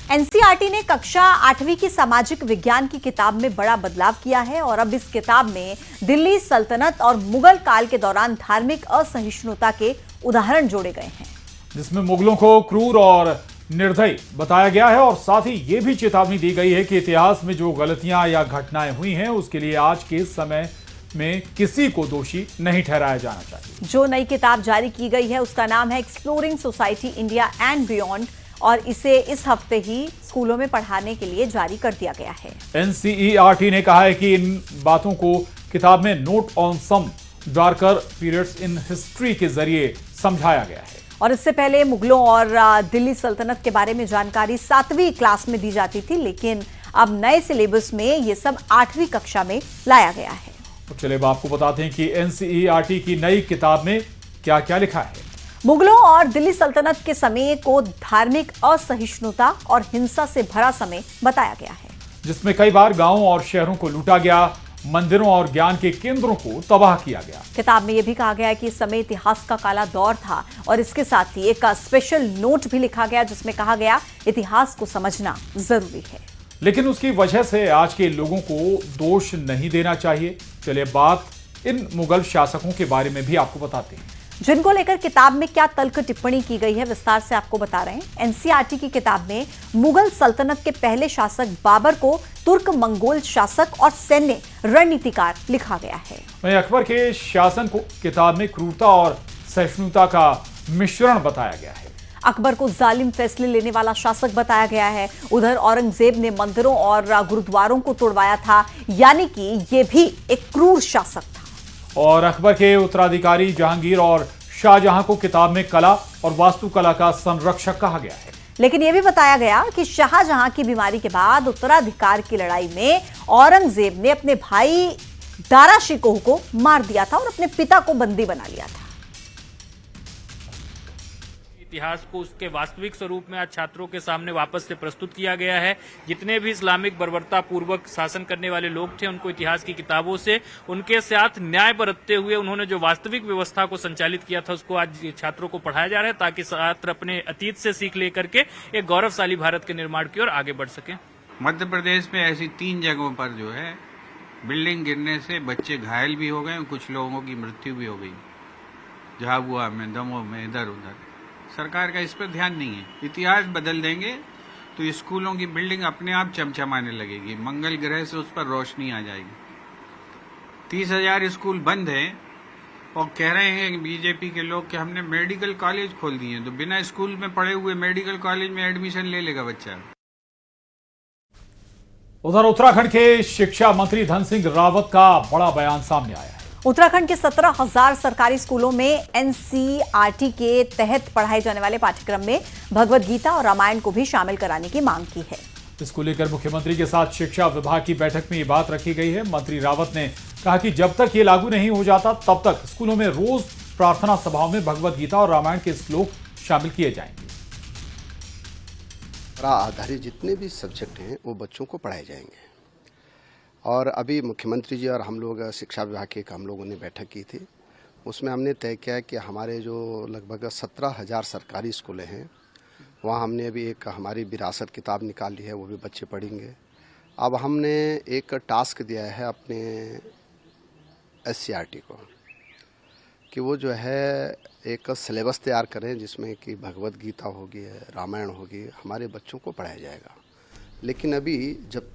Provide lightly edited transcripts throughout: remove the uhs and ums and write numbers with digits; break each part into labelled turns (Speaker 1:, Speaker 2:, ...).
Speaker 1: NCERT ने कक्षा 8वीं की सामाजिक विज्ञान की किताब में बड़ा बदलाव किया है और अब इस किताब में दिल्ली सल्तनत और मुगल काल के दौरान धार्मिक असहिष्णुता के उदाहरण जोड़े गए हैं,
Speaker 2: जिसमें मुगलों को क्रूर और निर्दयी बताया गया है और साथ ही ये भी चेतावनी दी गई है कि इतिहास में जो गलतियां या घटनाएं हुई हैं उसके लिए आज के समय में किसी को दोषी नहीं ठहराया जाना चाहिए।
Speaker 1: जो नई किताब जारी की गई है उसका नाम है exploring society India and beyond और इसे इस हफ्ते ही स्कूलों में पढ़ाने के लिए जारी कर दिया गया है।
Speaker 2: एनसीईआरटी ने कहा है कि इन बातों को किताब में note on some darker periods in history के जरिए समझाया गया है।
Speaker 1: और इससे पहले मुगलों और दिल्ली सल्तनत के बारे में जानकारी 7वीं क्लास में दी जाती थी, लेकिन अब नए सिलेबस में ये सब 8वीं कक्षा में लाया गया है।
Speaker 2: तो चलिए आपको बताते हैं कि एनसीईआरटी की नई किताब में क्या क्या लिखा है।
Speaker 1: मुगलों और दिल्ली सल्तनत के समय को धार्मिक असहिष्णुता और हिंसा से भरा समय बताया गया है,
Speaker 2: जिसमें कई बार गांवों और शहरों को लूटा गया, मंदिरों और ज्ञान के केंद्रों को तबाह किया गया।
Speaker 1: किताब में यह भी कहा गया है कि इस समय इतिहास का काला दौर था और इसके साथ ही एक स्पेशल नोट भी लिखा गया जिसमें कहा गया इतिहास को समझना जरूरी है,
Speaker 2: लेकिन उसकी वजह से आज के लोगों को दोष नहीं देना चाहिए। चलिए बात इन मुगल शासकों के बारे में भी आपको बताते हैं,
Speaker 1: जिनको लेकर किताब में क्या तल्ख टिप्पणी की गई है विस्तार से आपको बता रहे हैं। एनसीईआरटी की किताब में मुगल सल्तनत के पहले शासक बाबर को तुर्क मंगोल शासक और सैन्य रणनीतिकार लिखा गया है।
Speaker 2: वहीं अकबर के शासन को किताब में क्रूरता और सहिष्णुता का मिश्रण बताया गया है।
Speaker 1: अकबर को जालिम फैसले लेने वाला शासक बताया गया है। उधर औरंगजेब ने मंदिरों और गुरुद्वारों को तोड़वाया था, यानी कि यह भी एक क्रूर शासक था।
Speaker 2: और अकबर के उत्तराधिकारी जहांगीर और शाहजहां को किताब में कला और वास्तुकला का संरक्षक कहा गया है।
Speaker 1: लेकिन यह भी बताया गया कि शाहजहां की बीमारी के बाद उत्तराधिकार की लड़ाई में औरंगजेब ने अपने भाई दारा शिकोह को मार दिया था और अपने पिता को बंदी बना लिया था।
Speaker 3: इतिहास को उसके वास्तविक स्वरूप में आज छात्रों के सामने वापस से प्रस्तुत किया गया है। जितने भी इस्लामिक बर्बरता पूर्वक शासन करने वाले लोग थे उनको इतिहास की किताबों से उनके साथ न्याय बरतते हुए उन्होंने जो वास्तविक व्यवस्था को संचालित किया था उसको आज छात्रों को पढ़ाया जा रहा है, ताकि छात्र अपने अतीत से सीख लेकर के एक गौरवशाली भारत के निर्माण की ओर आगे बढ़ सके।
Speaker 4: मध्य प्रदेश में ऐसी 3 जगहों पर जो है बिल्डिंग गिरने से बच्चे घायल भी हो गए, कुछ लोगों की मृत्यु भी हो गई। झाबुआ में, दमोह में, इधर उधर। सरकार का इस पर ध्यान नहीं है। इतिहास बदल देंगे तो स्कूलों की बिल्डिंग अपने आप चमचमाने लगेगी, मंगल ग्रह से उस पर रोशनी आ जाएगी। 30,000 स्कूल बंद हैं और कह रहे हैं बीजेपी के लोग कि हमने मेडिकल कॉलेज खोल दिए, तो बिना स्कूल में पढ़े हुए मेडिकल कॉलेज में एडमिशन ले लेगा बच्चा।
Speaker 2: उधर उत्तराखंड के शिक्षा मंत्री धन सिंह रावत का बड़ा बयान सामने आया है।
Speaker 1: उत्तराखंड के 17,000 सरकारी स्कूलों में एनसीईआरटी के तहत पढ़ाए जाने वाले पाठ्यक्रम में भगवद गीता और रामायण को भी शामिल कराने की मांग की है।
Speaker 2: इसको लेकर मुख्यमंत्री के साथ शिक्षा विभाग की बैठक में ये बात रखी गई है। मंत्री रावत ने कहा कि जब तक ये लागू नहीं हो जाता तब तक स्कूलों में रोज प्रार्थना सभाओं में भगवद गीता और रामायण के श्लोक शामिल किए जाएंगे।
Speaker 5: आधारित जितने भी सब्जेक्ट हैं वो बच्चों को पढ़ाए जाएंगे। और अभी मुख्यमंत्री जी और हम लोग शिक्षा विभाग की हम लोगों ने बैठक की थी, उसमें हमने तय किया कि हमारे जो लगभग 17,000 सरकारी स्कूलें हैं वहाँ हमने अभी एक हमारी विरासत किताब निकाली है, वो भी बच्चे पढ़ेंगे। अब हमने एक टास्क दिया है अपने एनसीईआरटी को कि वो जो है एक सिलेबस तैयार करें जिसमें कि भगवद गीता होगी, रामायण होगी, हमारे बच्चों को पढ़ाया जाएगा। लेकिन अभी जब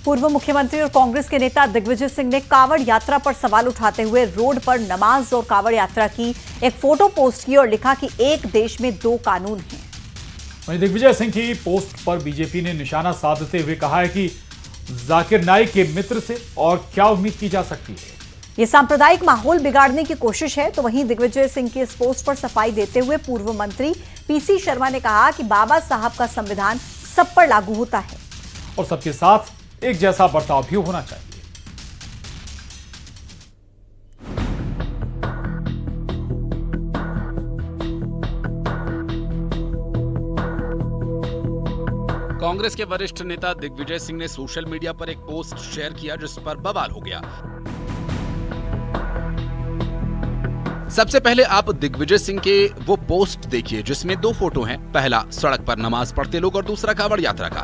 Speaker 1: पूर्व मुख्यमंत्री और कांग्रेस के नेता दिग्विजय सिंह ने कांवड़ यात्रा पर सवाल उठाते हुए रोड पर नमाज और कांवड़ यात्रा की एक फोटो पोस्ट की और लिखा कि एक देश में 2 कानून हैं।
Speaker 2: वहीं दिग्विजय सिंह की पोस्ट पर बीजेपी ने निशाना साधते हुए कहा है कि जाकिर नाइक के मित्र से और क्या उम्मीद की जा सकती है।
Speaker 1: ये सांप्रदायिक माहौल बिगाड़ने की कोशिश है। तो वहीं दिग्विजय सिंह की इस पोस्ट पर सफाई देते हुए पूर्व मंत्री पीसी शर्मा ने कहा कि बाबा साहब का संविधान सब पर लागू होता है
Speaker 2: और सबके साथ एक जैसा बर्ताव भी होना चाहिए।
Speaker 6: कांग्रेस के वरिष्ठ नेता दिग्विजय सिंह ने सोशल मीडिया पर एक पोस्ट शेयर किया जिस पर बवाल हो गया। सबसे पहले आप दिग्विजय सिंह के वो पोस्ट देखिए जिसमें 2 फोटो हैं। पहला सड़क पर नमाज पढ़ते लोग और दूसरा कांवड़ यात्रा का।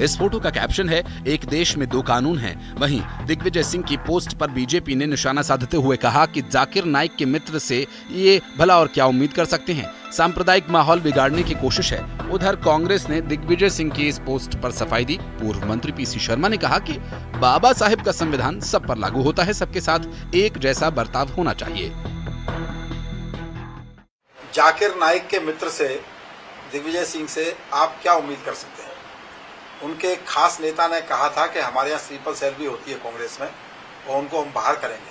Speaker 6: इस फोटो का कैप्शन है, एक देश में 2 कानून हैं। वहीं दिग्विजय सिंह की पोस्ट पर बीजेपी ने निशाना साधते हुए कहा कि जाकिर नाइक के मित्र से ये भला और क्या उम्मीद कर सकते हैं। सांप्रदायिक माहौल बिगाड़ने की कोशिश है। उधर कांग्रेस ने दिग्विजय सिंह की इस पोस्ट पर सफाई दी। पूर्व मंत्री पीसी शर्मा ने कहा कि बाबा साहिब का संविधान सब पर लागू होता है, सबके साथ एक जैसा बर्ताव होना चाहिए।
Speaker 7: जाकिर नाइक के मित्र से दिग्विजय सिंह से आप क्या उम्मीद कर सकते हैं? उनके एक खास नेता ने कहा था कि हमारे यहाँ स्लीपर सेल भी होती है कांग्रेस में और उनको हम बाहर करेंगे।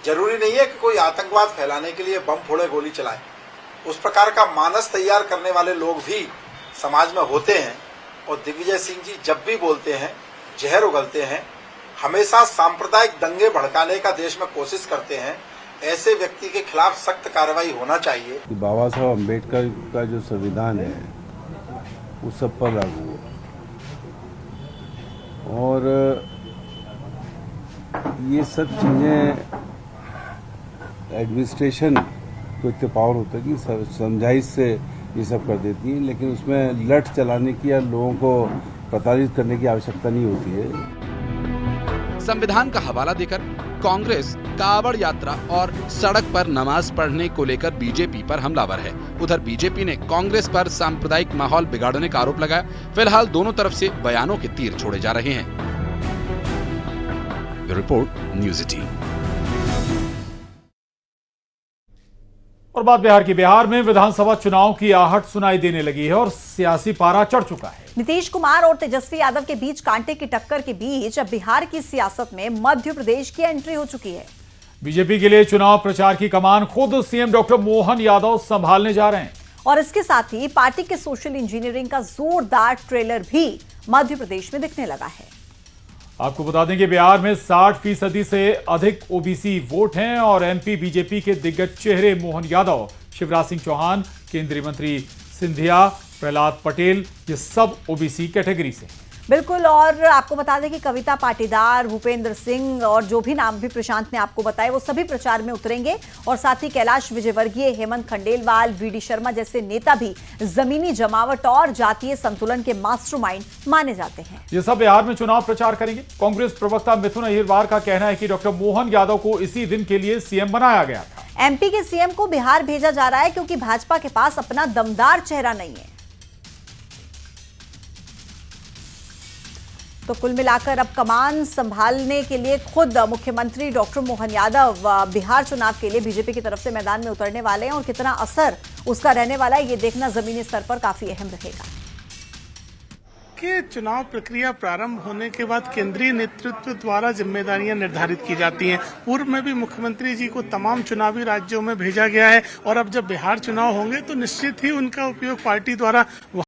Speaker 7: जरूरी नहीं है कि कोई आतंकवाद फैलाने के लिए बम फोड़े गोली चलाए। उस प्रकार का मानस तैयार करने वाले लोग भी समाज में होते हैं और दिग्विजय सिंह जी जब भी बोलते हैं, जहर उगलते हैं, हमेशा सांप्रदायिक दंगे भड़काने का देश में कोशिश करते हैं। ऐसे व्यक्ति के खिलाफ सख्त कार्रवाई होना चाहिए।
Speaker 8: बाबा साहब अम्बेडकर का जो संविधान है वो सब पर लागू है और ये सब चीज़ें एडमिनिस्ट्रेशन को इतने पावर होता है कि समझाइश से ये सब कर देती है, लेकिन उसमें लठ चलाने की या लोगों को प्रताड़ित करने की आवश्यकता नहीं होती है।
Speaker 6: संविधान का हवाला देकर कांग्रेस कांवड़ यात्रा और सड़क पर नमाज पढ़ने को लेकर बीजेपी पर हमलावर है। उधर बीजेपी ने कांग्रेस पर सांप्रदायिक माहौल बिगाड़ने का आरोप लगाया। फिलहाल दोनों तरफ से बयानों के तीर छोड़े जा रहे हैं। Report news 18।
Speaker 2: और बात बिहार की। बिहार में विधानसभा चुनाव की आहट सुनाई देने लगी है और सियासी पारा चढ़ चुका है।
Speaker 1: नीतीश कुमार और तेजस्वी यादव के बीच कांटे की टक्कर के बीच अब बिहार की सियासत में मध्य प्रदेश की एंट्री हो चुकी है।
Speaker 2: बीजेपी के लिए चुनाव प्रचार की कमान खुद सीएम डॉक्टर मोहन यादव संभालने जा रहे हैं
Speaker 1: और इसके साथ ही पार्टी के सोशल इंजीनियरिंग का जोरदार ट्रेलर भी मध्य प्रदेश में दिखने लगा है।
Speaker 2: आपको बता दें कि बिहार में 60% से अधिक ओबीसी वोट हैं और एमपी बीजेपी के दिग्गज चेहरे मोहन यादव, शिवराज सिंह चौहान, केंद्रीय मंत्री सिंधिया, प्रहलाद पटेल, ये सब ओबीसी कैटेगरी से।
Speaker 1: बिल्कुल। और आपको बता दें कि कविता पाटीदार, भूपेंद्र सिंह और जो भी नाम भी प्रशांत ने आपको बताए वो सभी प्रचार में उतरेंगे और साथ ही कैलाश विजयवर्गीय, हेमंत खंडेलवाल, वीडी शर्मा जैसे नेता भी जमीनी जमावट और जातीय संतुलन के मास्टरमाइंड माने जाते हैं।
Speaker 2: ये सब बिहार में चुनाव प्रचार करेंगे। कांग्रेस प्रवक्ता मिथुन अहिरवार का कहना है कि डॉक्टर मोहन यादव को इसी दिन के लिए सीएम बनाया गया था।
Speaker 1: एमपी के सीएम को बिहार भेजा जा रहा है क्योंकि भाजपा के पास अपना दमदार चेहरा नहीं है। तो कुल मिलाकर अब कमान संभालने के लिए खुद मुख्यमंत्री डॉक्टर मोहन यादव बिहार चुनाव के लिए बीजेपी की तरफ से मैदान में उतरने वाले हैं और कितना असर उसका रहने वाला है ये देखना जमीनी स्तर पर काफी अहम रहेगा।
Speaker 9: कि चुनाव प्रक्रिया प्रारंभ होने के बाद केंद्रीय नेतृत्व द्वारा जिम्मेदारियां निर्धारित की जाती हैं। पूर्व में भी मुख्यमंत्री जी को तमाम चुनावी राज्यों में भेजा गया है और अब जब बिहार चुनाव होंगे तो निश्चित ही उनका उपयोग पार्टी द्वारा